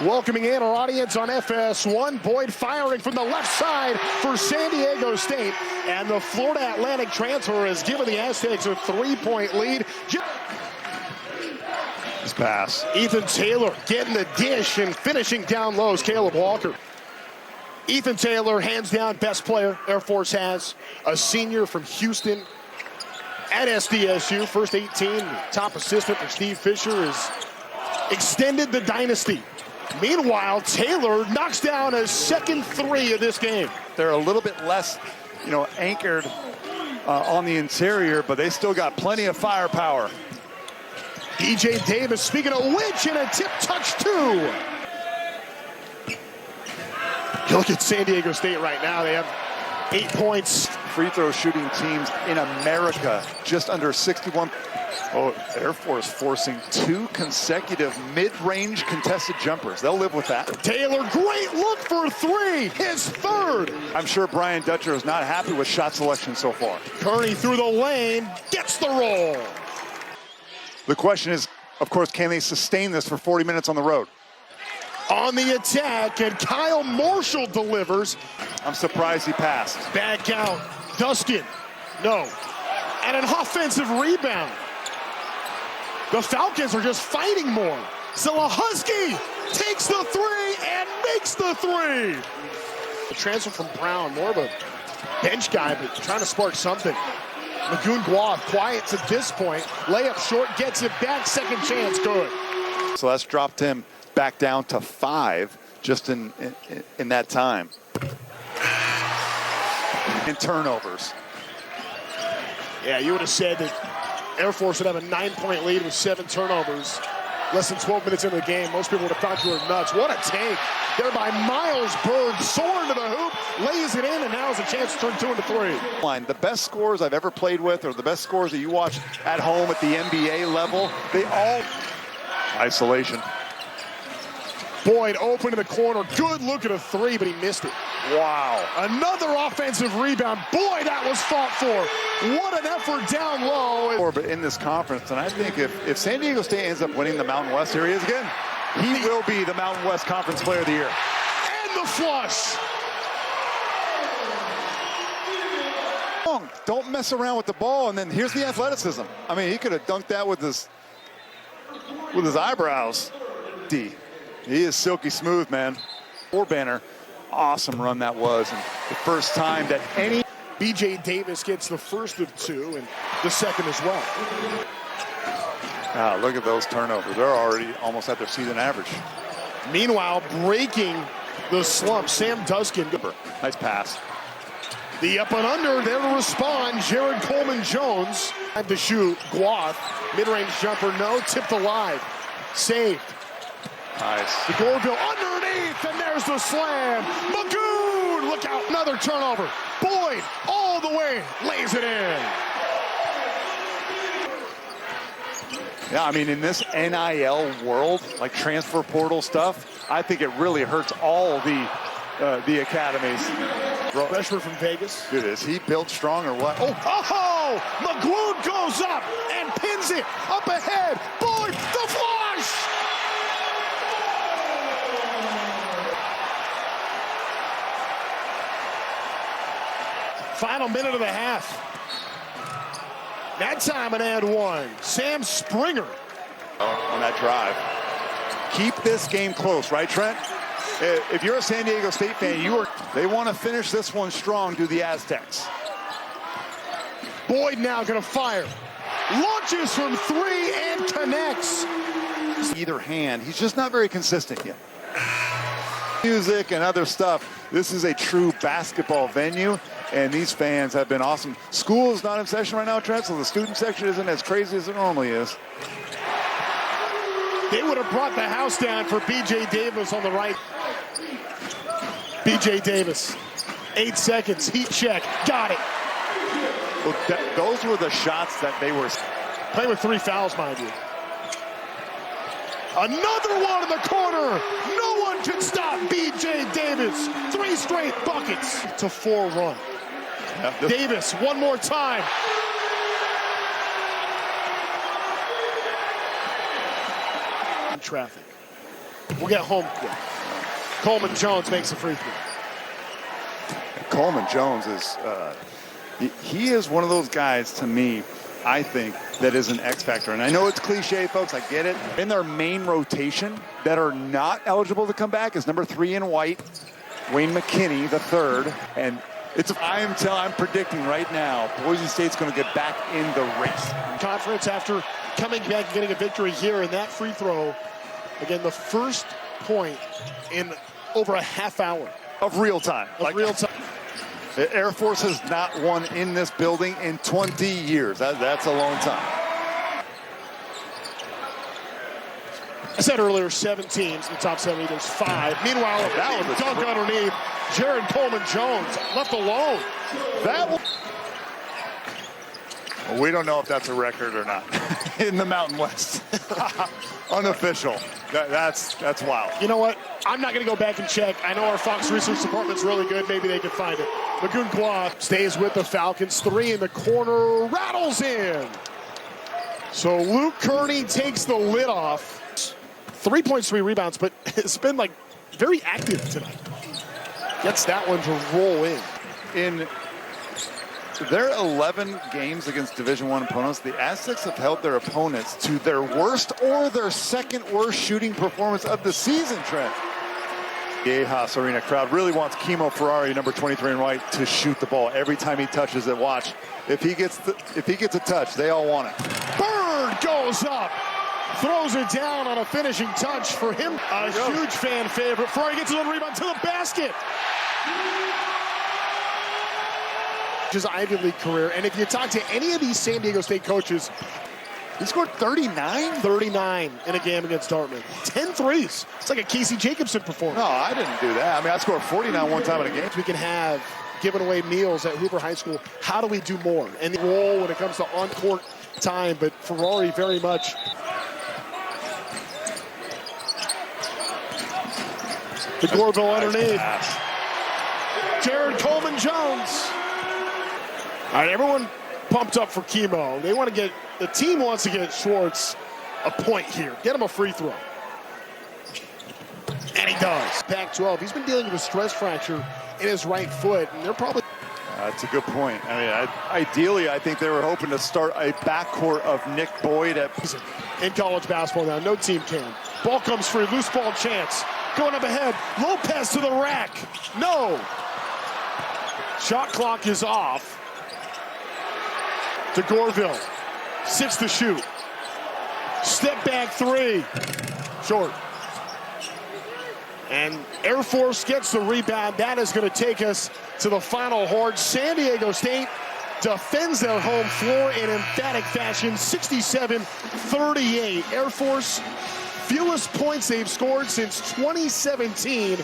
Welcoming in our audience on FS1, Boyd firing from the left side for San Diego State. And the Florida Atlantic transfer has given the Aztecs a 3-point lead. This pass. Ethan Taylor getting the dish and finishing down low is Caleb Walker. Ethan Taylor, hands down, best player Air Force has. A senior from Houston at SDSU. First 18, top assistant for Steve Fisher, has extended the dynasty. Meanwhile, Taylor knocks down a second three of this game. They're a little bit less, anchored on the interior, but they still got plenty of firepower. BJ Davis, speaking of which, in a tip touch two. You look at San Diego State right now, they have 8 points. Free throw shooting teams in America, just under 61. Oh, Air Force forcing 2 consecutive mid-range contested jumpers. They'll live with that. Taylor, great look for 3, his third. I'm sure Brian Dutcher is not happy with shot selection so far. Kearney through the lane, gets the roll. The question is, of course, can they sustain this for 40 minutes on the road? On the attack, and Kyle Marshall delivers. I'm surprised he passed. Bad count. Duskin, no. And an offensive rebound. The Falcons are just fighting more. Zelahusky takes the 3 and makes the 3. The transfer from Brown, more of a bench guy, but trying to spark something. Magoon Guath, quiet to this point. Layup short, gets it back, second chance, good. So that's dropped him back down to 5 just in that time. And turnovers. Yeah, you would have said that Air Force would have a 9-point lead with 7 turnovers. Less than 12 minutes into the game. Most people would have thought you were nuts. What a take there by Miles Berg. Soaring to the hoop, lays it in, and now has a chance to turn 2 into 3. The best scorers I've ever played with, or the best scorers that you watch at home at the NBA level, they all... Isolation. Boyd open to the corner. Good look at a 3, but he missed it. Wow. Another offensive rebound. Boy, that was fought for. What an effort down low. But in this conference, and I think if San Diego State ends up winning the Mountain West, here he is again. He will be the Mountain West Conference Player of the Year. And the flush. Don't mess around with the ball, and then here's the athleticism. I mean, he could have dunked that with his eyebrows. He is silky smooth, man. Banner. Awesome run that was, and the first time that any... BJ Davis gets the first of 2 and the second as well. Look at those turnovers. They're already almost at their season average. Meanwhile, breaking the slump, Sam Duskin. Nice pass. The up and under, there to respond, Jared Coleman-Jones. Time to shoot, Guath, mid-range jumper, no, tipped alive. Saved. Nice. The Goreville underneath, and there's the slam. Magoon, look out, another turnover. Boyd, all the way, lays it in. Yeah, I mean, in this NIL world, like transfer portal stuff, I think it really hurts all the academies. Freshman from Vegas. Dude, is he built strong or what? Oh, Magoon goes up and pins it up ahead. Boyd, the flush! Final minute of the half. That time an and 1. Sam Springer. On that drive. Keep this game close, right, Trent? If you're a San Diego State fan, they want to finish this one strong, do the Aztecs. Boyd now going to fire. Launches from 3 and connects. Either hand, he's just not very consistent yet. Music and other stuff. This is a true basketball venue, and these fans have been awesome. School is not in session right now, Trent, so the student section isn't as crazy as it normally is. They would have brought the house down for BJ Davis on the right. BJ Davis, 8 seconds, heat check, got it. Well, those were the shots that they were playing with 3 fouls, mind you. Another one in the corner. No one can stop BJ Davis. 3 straight buckets to 4 run. Yeah, Davis, one more time. Traffic. We'll get home. Coleman Jones makes a free throw. Coleman Jones is, he is one of those guys to me, I think, that is an X factor. And I know it's cliche, folks, I get it. In their main rotation that are not eligible to come back is number 3 in white, Wayne McKinney, the third. And I'm predicting right now, Boise State's going to get back in the race. Conference after coming back and getting a victory here in that free throw. Again, the first point in over a half hour. Of real time. Real time. The Air Force has not won in this building in 20 years. That's a long time. I said earlier, 7 teams in the top 70. There's 5. Meanwhile, that was a dunk underneath. Jared Coleman Jones left alone. We don't know if that's a record or not in the Mountain West. Unofficial. That's wild. You know what? I'm not going to go back and check. I know our Fox Research Department's really good. Maybe they can find it. Magoon Kwa stays with the Falcons. 3 in the corner. Rattles in. So Luke Kearney takes the lid off. 3 points, 3 rebounds, but it's been like very active tonight. Gets that one to roll in. In their 11 games against Division I opponents, the Aztecs have held their opponents to their worst or their second worst shooting performance of the season, Trent. The Ajas Arena crowd really wants Kimo Ferrari, number 23 in white, to shoot the ball every time he touches it. Watch. If he gets a touch, they all want it. Bird goes up. Throws it down on a finishing touch for him. A huge fan favorite. Ferrari gets another rebound to the basket. His Ivy League career. And if you talk to any of these San Diego State coaches, he scored 39? 39 in a game against Dartmouth. 10 threes. It's like a Casey Jacobson performance. No, I didn't do that. I mean, I scored 49 one time in a game. We can have giving away meals at Hoover High School. How do we do more? And the role when it comes to on-court time, but Ferrari very much. The Gorville underneath. Jared Coleman Jones. All right, everyone pumped up for Kimo. The team wants to get Schwartz a point here. Get him a free throw. And he does. Pac-12. He's been dealing with a stress fracture in his right foot, and they're probably. That's a good point. I mean, ideally, I think they were hoping to start a backcourt of Nick Boyd in college basketball now. No team can. Ball comes free. Loose ball chance. Going up ahead. Lopez to the rack. No. Shot clock is off. To Gorville. 6 to shoot. Step back 3. Short. And Air Force gets the rebound. That is going to take us to the final horn. San Diego State defends their home floor in emphatic fashion. 67-38. Air Force, fewest points they've scored since 2017